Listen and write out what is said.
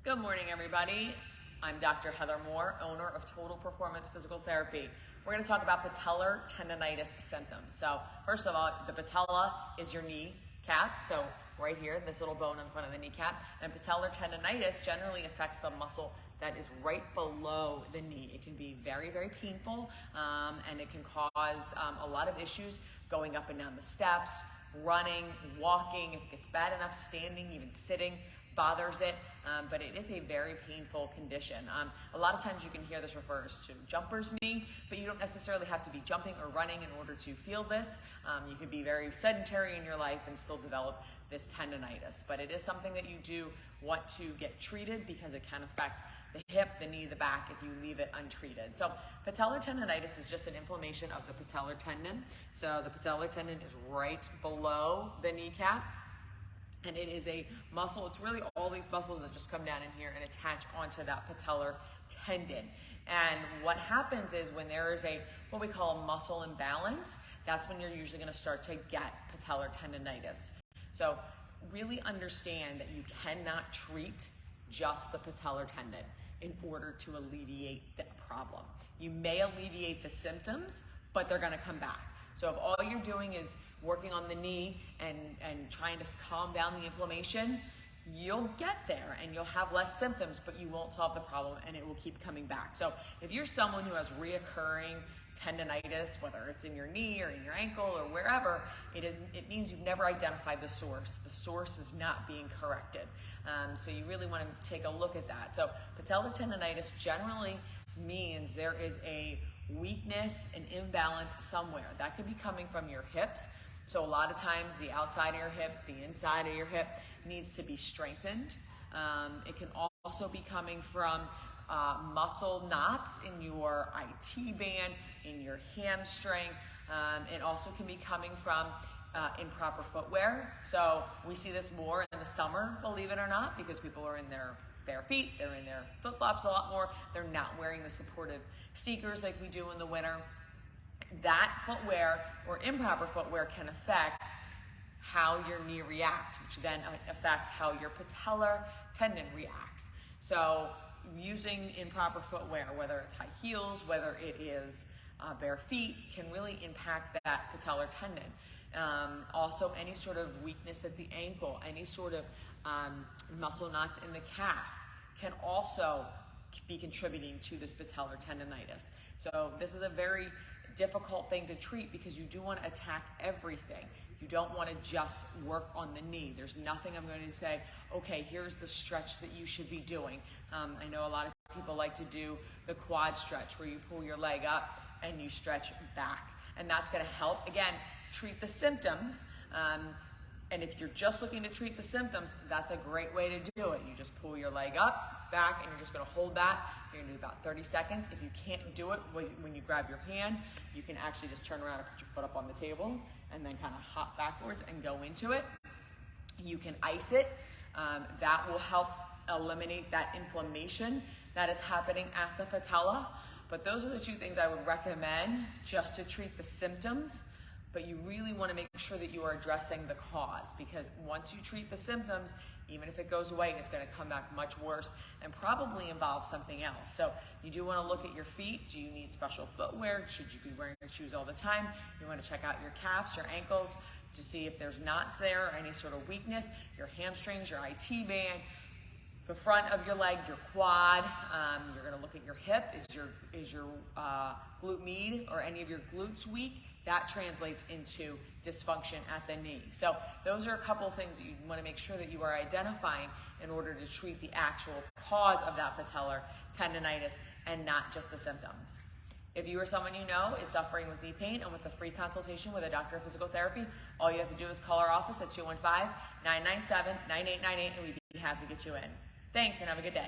Good morning, everybody. I'm Dr. Heather Moore, owner of Total Performance Physical Therapy. We're going to talk about patellar tendonitis symptoms. So first of all, the patella is your kneecap. So right here, this little bone in front of the kneecap. And patellar tendonitis generally affects the muscle that is right below the knee. It can be very, very painful, and it can cause a lot of issues going up and down the steps, running, walking. If it gets bad enough, standing, even sitting bothers it, but it is a very painful condition. A lot of times you can hear this refers to jumper's knee, but you don't necessarily have to be jumping or running in order to feel this. You could be very sedentary in your life and still develop this tendonitis, but it is something that you do want to get treated because it can affect the hip, the knee, the back if you leave it untreated. So patellar tendonitis is just an inflammation of the patellar tendon. So the patellar tendon is right below the kneecap. And it is a muscle. It's really all these muscles that just come down in here and attach onto that patellar tendon. And what happens is when there is what we call a muscle imbalance, that's when you're usually going to start to get patellar tendonitis. So really understand that you cannot treat just the patellar tendon in order to alleviate the problem. You may alleviate the symptoms, but they're going to come back. So if all you're doing is working on the knee and trying to calm down the inflammation, you'll get there and you'll have less symptoms, but you won't solve the problem and it will keep coming back. So if you're someone who has reoccurring tendonitis, whether it's in your knee or in your ankle or wherever, it means you've never identified the source. The source is not being corrected. So you really want to take a look at that. So patellar tendonitis generally means there is a weakness and imbalance somewhere. That could be coming from your hips. So a lot of times the outside of your hip, the inside of your hip needs to be strengthened. It can also be coming from muscle knots in your IT band, in your hamstring. It also can be coming from improper footwear. So we see this more in the summer, believe it or not, because people are in their bare feet, they're in their flip-flops a lot more, they're not wearing the supportive sneakers like we do in the winter. That footwear or improper footwear can affect how your knee reacts, which then affects how your patellar tendon reacts. So using improper footwear, whether it's high heels, whether it is bare feet, can really impact that patellar tendon. Also, any sort of weakness at the ankle, any sort of muscle knots in the calf can also be contributing to this patellar tendonitis. So this is a very difficult thing to treat because you do want to attack everything. You don't want to just work on the knee. There's nothing I'm going to say, okay, here's the stretch that you should be doing. I know a lot of people like to do the quad stretch where you pull your leg up and you stretch back. And that's going to help, again, treat the symptoms. And if you're just looking to treat the symptoms, that's a great way to do it. You just pull your leg up, back, and you're just going to hold that. You're going to do about 30 seconds. If you can't do it when you grab your hand, you can actually just turn around and put your foot up on the table and then kind of hop backwards and go into it. You can ice it. That will help eliminate that inflammation that is happening at the patella. But those are the two things I would recommend just to treat the symptoms. But you really want to make sure that you are addressing the cause, because once you treat the symptoms, even if it goes away, it's going to come back much worse and probably involve something else. So you do want to look at your feet. Do you need special footwear? Should you be wearing your shoes all the time? You want to check out your calves, your ankles to see if there's knots there or any sort of weakness, your hamstrings, your IT band, the front of your leg, your quad. You're going to look at your hip. Is your glute med or any of your glutes weak? That translates into dysfunction at the knee. So those are a couple of things that you want to make sure that you are identifying in order to treat the actual cause of that patellar tendonitis and not just the symptoms. If you or someone you know is suffering with knee pain and wants a free consultation with a doctor of physical therapy, all you have to do is call our office at 215-997-9898 and we'd be happy to get you in. Thanks and have a good day.